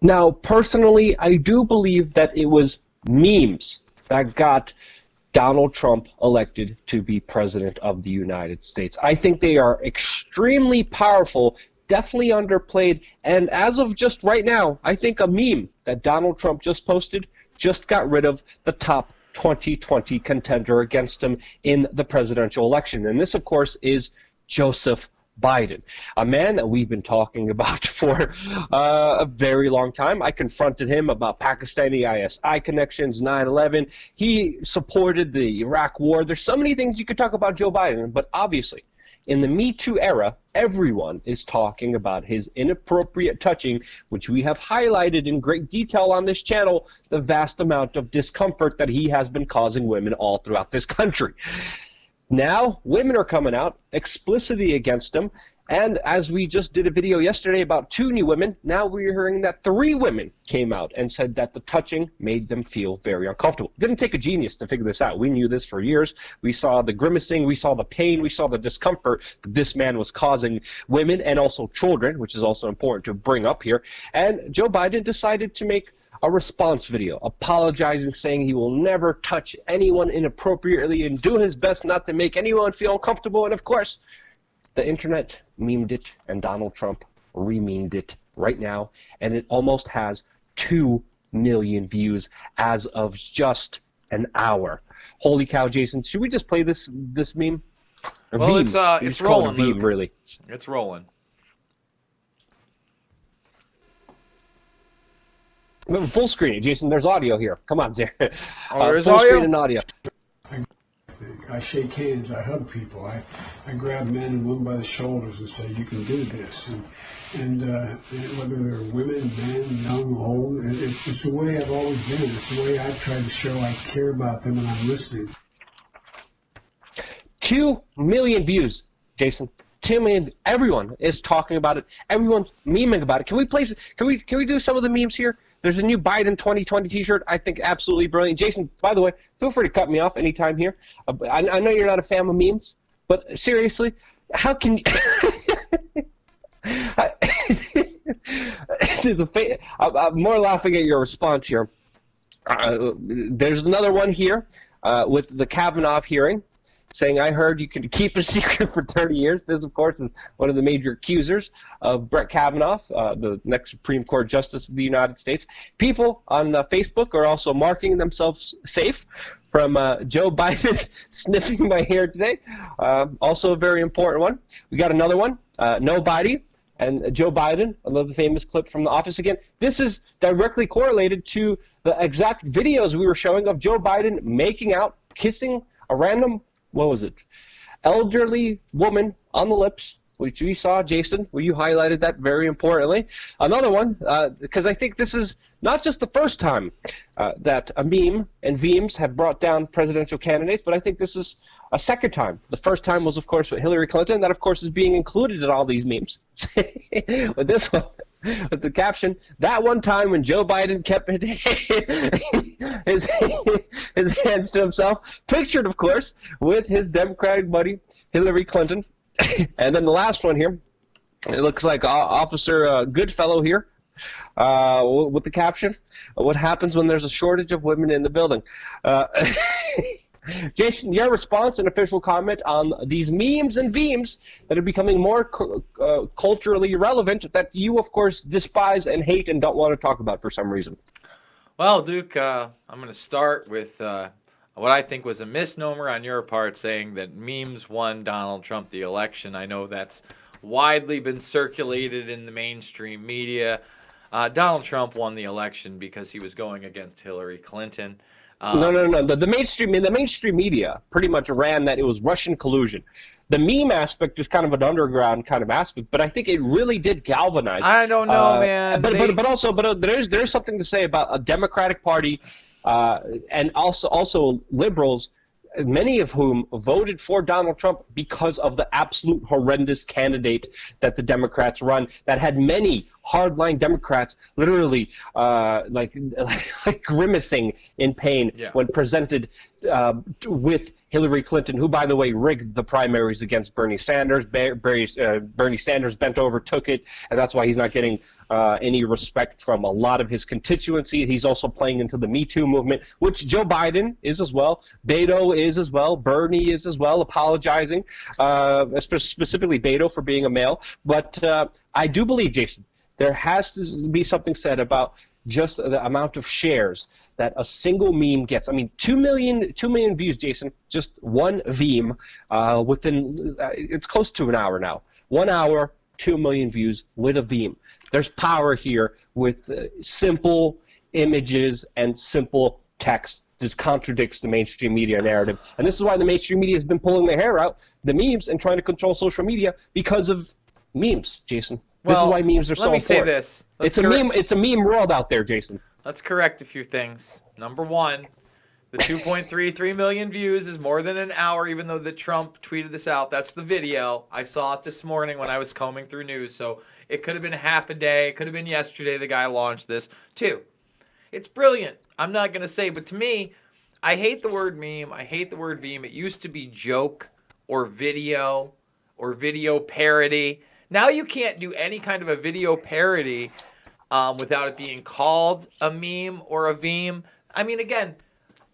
Now, personally, I do believe that it was memes that got Donald Trump elected to be president of the United States. I think they are extremely powerful, definitely underplayed, and as of just right now, I think a meme that Donald Trump just posted just got rid of the top 2020 contender against him in the presidential election. And this, of course, is Joseph Biden, a man that we've been talking about for a very long time. I confronted him about Pakistani ISI connections, 9/11. He supported the Iraq War. There's so many things you could talk about Joe Biden, but obviously, in the Me Too era, everyone is talking about his inappropriate touching, which we have highlighted in great detail on this channel, the vast amount of discomfort that he has been causing women all throughout this country. Now, women are coming out explicitly against him, and as we just did a video yesterday about 2 new women, now we're hearing that 3 women came out and said that the touching made them feel very uncomfortable. It didn't take a genius to figure this out. We knew this for years. We saw the grimacing, we saw the pain, we saw the discomfort that this man was causing women and also children, which is also important to bring up here. And Joe Biden decided to make a response video apologizing, saying he will never touch anyone inappropriately and do his best not to make anyone feel uncomfortable. And of course, the internet memed it, and Donald Trump re-memed it right now, and it almost has 2 million views as of just an hour. Holy cow, Jason! Should we just play this meme? Well, Veem. it's rolling, Veem, Luke. really. It's rolling. Full screen it, Jason. There's audio here. Come on, there. Oh, there's full audio? screen and audio. I shake hands, I hug people, I grab men and women by the shoulders and say, you can do this. And whether they're women, men, young, old, it's the way I've always been. It's the way I've tried to show I care about them and I'm listening. 2 million views, Jason. 2 million. Everyone is talking about it. Everyone's memeing about it. Can we do some of the memes here? There's a new Biden 2020 T-shirt. I think absolutely brilliant. Jason, by the way, feel free to cut me off anytime here. I know you're not a fan of memes, but seriously, how can you? I'm more laughing at your response here. There's another one here with the Kavanaugh hearing, saying, I heard you can keep a secret for 30 years. This, of course, is one of the major accusers of Brett Kavanaugh, the next Supreme Court Justice of the United States. People on Facebook are also marking themselves safe from Joe Biden sniffing my hair today. Also a very important one. We got another one, Nobody, and Joe Biden, another famous clip from The Office again. This is directly correlated to the exact videos we were showing of Joe Biden making out, kissing a random, what was it, elderly woman on the lips, which we saw, Jason, where you highlighted that very importantly. Another one, because I think this is not just the first time that a meme and memes have brought down presidential candidates, but I think this is a second time. The first time was, of course, with Hillary Clinton. That, of course, is being included in all these memes. With this one, with the caption, that one time when Joe Biden kept his hands to himself, pictured, of course, with his Democratic buddy, Hillary Clinton. And then the last one here, it looks like Officer Goodfellow here with the caption, what happens when there's a shortage of women in the building? Jason, your response and official comment on these memes and vemes that are becoming more culturally relevant that you, of course, despise and hate and don't want to talk about for some reason. Well, Duke, I'm going to start with what I think was a misnomer on your part, saying that memes won Donald Trump the election. I know that's widely been circulated in the mainstream media. Donald Trump won the election because he was going against Hillary Clinton. No. The mainstream media pretty much ran that it was Russian collusion. The meme aspect is kind of an underground kind of aspect, but I think it really did galvanize. I don't know, man. But there's something to say about a Democratic Party and also liberals many of whom voted for Donald Trump because of the absolute horrendous candidate that the Democrats run, that had many hardline Democrats literally like grimacing in pain when presented with Hillary Clinton, who, by the way, rigged the primaries against Bernie Sanders. Bernie Sanders bent over, took it, and that's why he's not getting any respect from a lot of his constituency. He's also playing into the Me Too movement, which Joe Biden is as well. Beto is as well. Bernie is as well, apologizing, specifically Beto for being a male. But I do believe, Jason, there has to be something said about just the amount of shares that a single meme gets. I mean, 2 million views, Jason, just one meme within, it's close to an hour now. 1 hour, 2 million views with a meme. There's power here with simple images and simple text. This contradicts the mainstream media narrative. And this is why the mainstream media has been pulling their hair out, the memes, and trying to control social media because of memes, Jason. This is why memes are so important. Let me say this. It's a meme world out there, Jason. Let's correct a few things. Number one, the 2.33 million views is more than an hour, even though Trump tweeted this out. That's the video. I saw it this morning when I was combing through news. So it could have been half a day. It could have been yesterday the guy launched this. Two, it's brilliant. I'm not going to say, but to me, I hate the word meme. I hate the word meme. It used to be joke or video parody. Now you can't do any kind of a video parody without it being called a meme or a veem. I mean, again,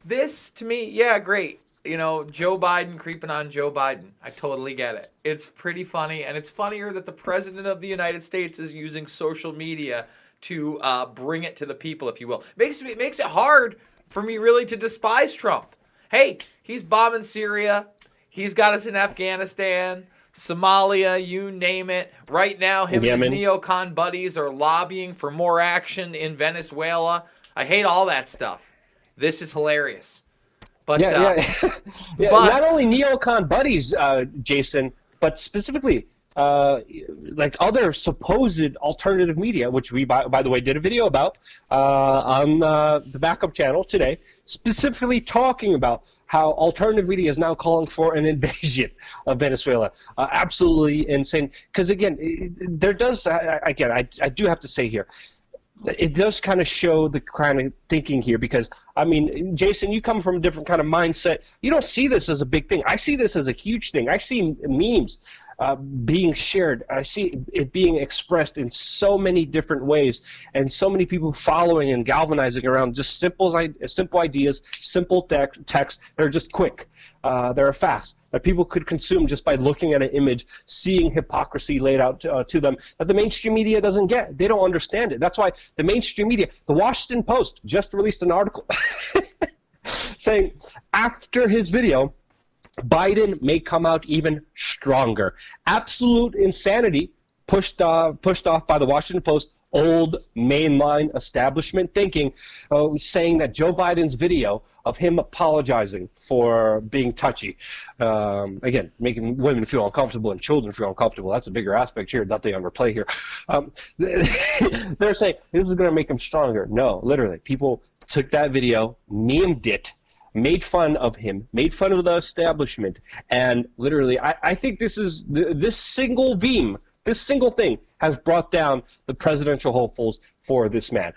this to me, yeah, great. You know, Joe Biden creeping on Joe Biden. I totally get it. It's pretty funny, and it's funnier that the President of the United States is using social media to bring it to the people, if you will. It makes it hard for me really to despise Trump. Hey, he's bombing Syria. He's got us in Afghanistan, Somalia, you name it. Right now, him and his neocon buddies are lobbying for more action in Venezuela. I hate all that stuff. This is hilarious. But, not only neocon buddies, Jason, but specifically like other supposed alternative media, which we, by the way, did a video about on the backup channel today, specifically talking about how alternative media is now calling for an invasion of Venezuela. Absolutely insane. Because, again, there does, again, I do have to say here, it does kind of show the kind of thinking here because, I mean, Jason, you come from a different kind of mindset. You don't see this as a big thing. I see this as a huge thing. I see memes being shared. I see it being expressed in so many different ways and so many people following and galvanizing around just simple ideas, simple text that are just quick. They're fast, that people could consume just by looking at an image, seeing hypocrisy laid out to them that the mainstream media doesn't get. They don't understand it. That's why the mainstream media, the Washington Post just released an article saying after his video, Biden may come out even stronger. Absolute insanity pushed off by the Washington Post, old mainline establishment thinking, saying that Joe Biden's video of him apologizing for being touchy, again, making women feel uncomfortable and children feel uncomfortable. That's a bigger aspect here, nothing underplay here. They're saying this is going to make him stronger. No, literally, people took that video, memed it, made fun of him, made fun of the establishment, and literally, I think this single meme, this single thing has brought down the presidential hopefuls for this man.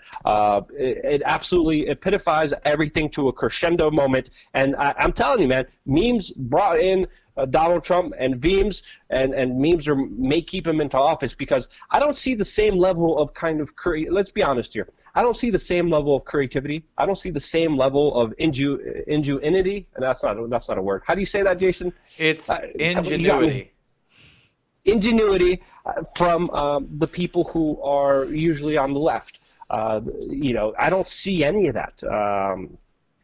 It absolutely epitophizes everything to a crescendo moment, and I'm telling you, man, memes brought in Donald Trump, and memes and memes may keep him into office because I don't see the same level of kind of let's be honest here. I don't see the same level of creativity. I don't see the same level of ingenuity, and that's not a word. How do you say that, Jason? It's ingenuity. Ingenuity from the people who are usually on the left. I don't see any of that.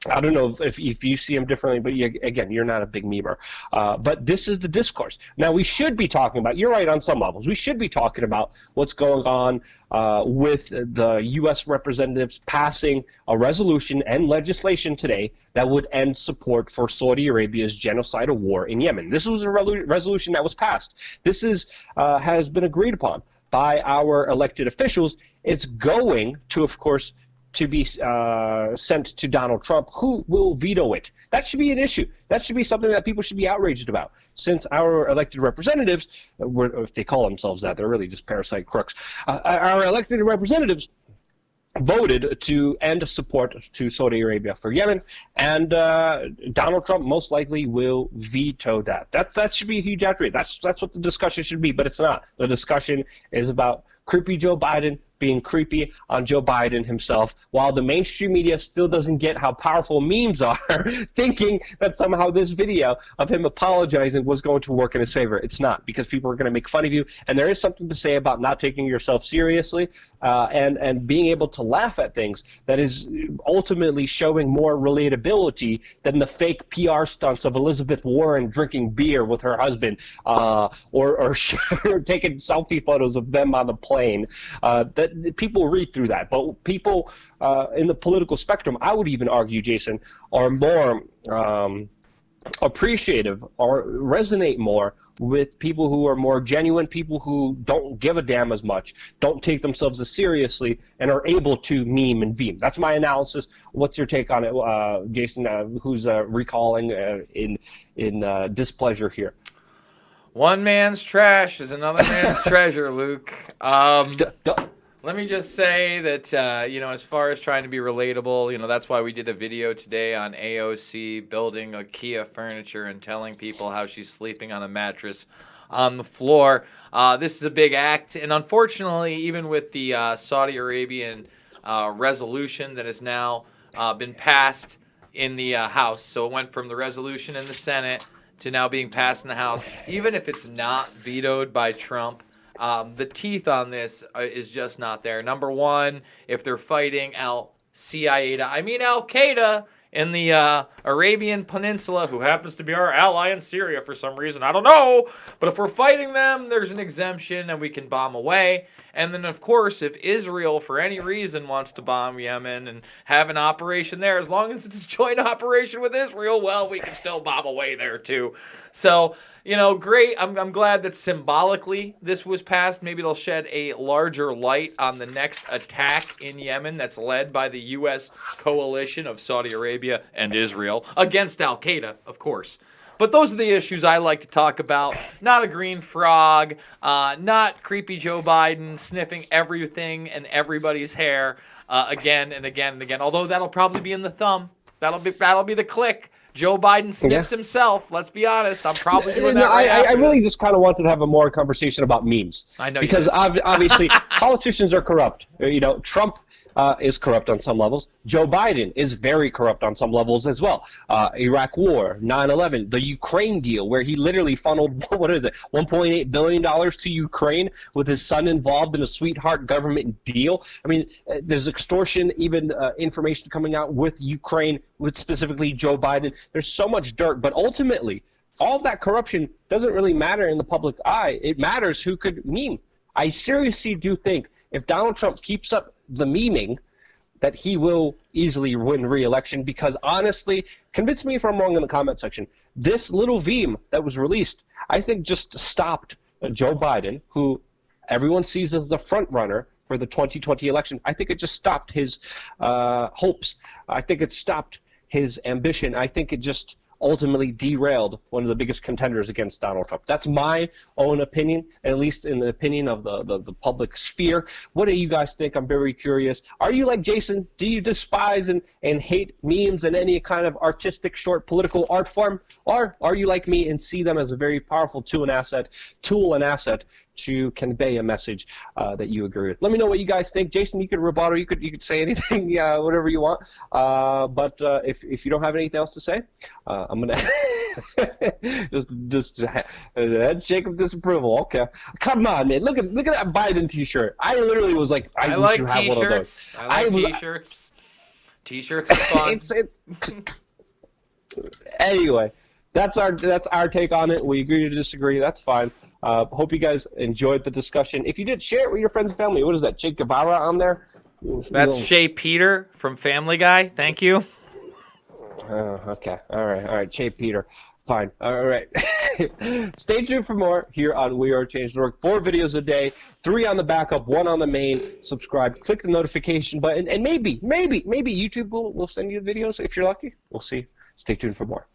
I don't know if you see them differently, but again, you're not a big memer. But this is the discourse. Now, we should be talking about, you're right on some levels, we should be talking about what's going on with the U.S. representatives passing a resolution and legislation today that would end support for Saudi Arabia's genocidal war in Yemen. This was a resolution that was passed. This has been agreed upon by our elected officials. It's going to, of course, to be sent to Donald Trump, who will veto it? That should be an issue. That should be something that people should be outraged about. Since our elected representatives, if they call themselves that, they're really just parasite crooks. Our elected representatives voted to end support to Saudi Arabia for Yemen, and Donald Trump most likely will veto that. That should be a huge outrage. That's what the discussion should be, but it's not. The discussion is about creepy Joe Biden being creepy on Joe Biden himself, while the mainstream media still doesn't get how powerful memes are, thinking that somehow this video of him apologizing was going to work in his favor. It's not, because people are going to make fun of you, and there is something to say about not taking yourself seriously and being able to laugh at things that is ultimately showing more relatability than the fake PR stunts of Elizabeth Warren drinking beer with her husband or taking selfie photos of them on the plane. That people read through that, but people in the political spectrum, I would even argue, Jason, are more appreciative or resonate more with people who are more genuine, people who don't give a damn as much, don't take themselves as seriously, and are able to meme and veem. That's my analysis. What's your take on it, Jason, who's recalling in displeasure here? One man's trash is another man's treasure, Luke. Let me just say that, as far as trying to be relatable, that's why we did a video today on AOC building IKEA furniture and telling people how she's sleeping on a mattress on the floor. This is a big act, and unfortunately, even with the Saudi Arabian resolution that has now been passed in the House, so it went from the resolution in the Senate to now being passed in the House, even if it's not vetoed by Trump, the teeth on this is just not there. Number one, if they're fighting Al-Qaeda in the Arabian Peninsula, who happens to be our ally in Syria for some reason, I don't know. But if we're fighting them, there's an exemption and we can bomb away. And then, of course, if Israel, for any reason, wants to bomb Yemen and have an operation there, as long as it's a joint operation with Israel, well, we can still bomb away there too. So, great. I'm glad that symbolically this was passed. Maybe they'll shed a larger light on the next attack in Yemen that's led by the U.S. coalition of Saudi Arabia and Israel against Al-Qaeda, of course. But those are the issues I like to talk about. Not a green frog, not creepy Joe Biden sniffing everything and everybody's hair again and again and again. Although that'll probably be in the thumb. That'll be the click. Joe Biden sniffs himself. Let's be honest. I'm probably doing that right I really just kind of wanted to have a more conversation about memes. I know, because obviously politicians are corrupt. Trump is corrupt on some levels. Joe Biden is very corrupt on some levels as well. Iraq War, 9/11, the Ukraine deal, where he literally funneled, $1.8 billion to Ukraine with his son involved in a sweetheart government deal. I mean, there's extortion, even information coming out with Ukraine, with specifically Joe Biden. There's so much dirt, but ultimately, all of that corruption doesn't really matter in the public eye. It matters who could meme. I seriously do think if Donald Trump keeps up the memeing, that he will easily win re-election, because honestly, convince me if I'm wrong in the comment section, this little meme that was released, I think just stopped Joe Biden, who everyone sees as the front runner for the 2020 election. I think it just stopped his hopes. I think it stopped his ambition. I think it just ultimately derailed one of the biggest contenders against Donald Trump. That's my own opinion, at least in the opinion of the public sphere. What do you guys think? I'm very curious. Are you like Jason? Do you despise and hate memes and any kind of artistic, short political art form? Or are you like me and see them as a very powerful tool and asset to convey a message that you agree with? Let me know what you guys think. Jason, you could rebuttal. You could say anything, whatever you want. But if you don't have anything else to say, I'm gonna just head shake of disapproval. Okay, come on, man. Look at that Biden T-shirt. I literally was like, I wish you had one of those. I like T-shirts. T-shirts are fun. Anyway, that's our take on it. We agree to disagree. That's fine. Hope you guys enjoyed the discussion. If you did, share it with your friends and family. What is that? Che Guevara on there? That's Shea Peter from Family Guy. Thank you. Okay. All right. Che Peter. Fine. All right. Stay tuned for more here on WeAreChange.org. 4 videos a day, 3 on the backup, 1 on the main. Subscribe. Click the notification button, and maybe YouTube will send you the videos if you're lucky. We'll see. Stay tuned for more.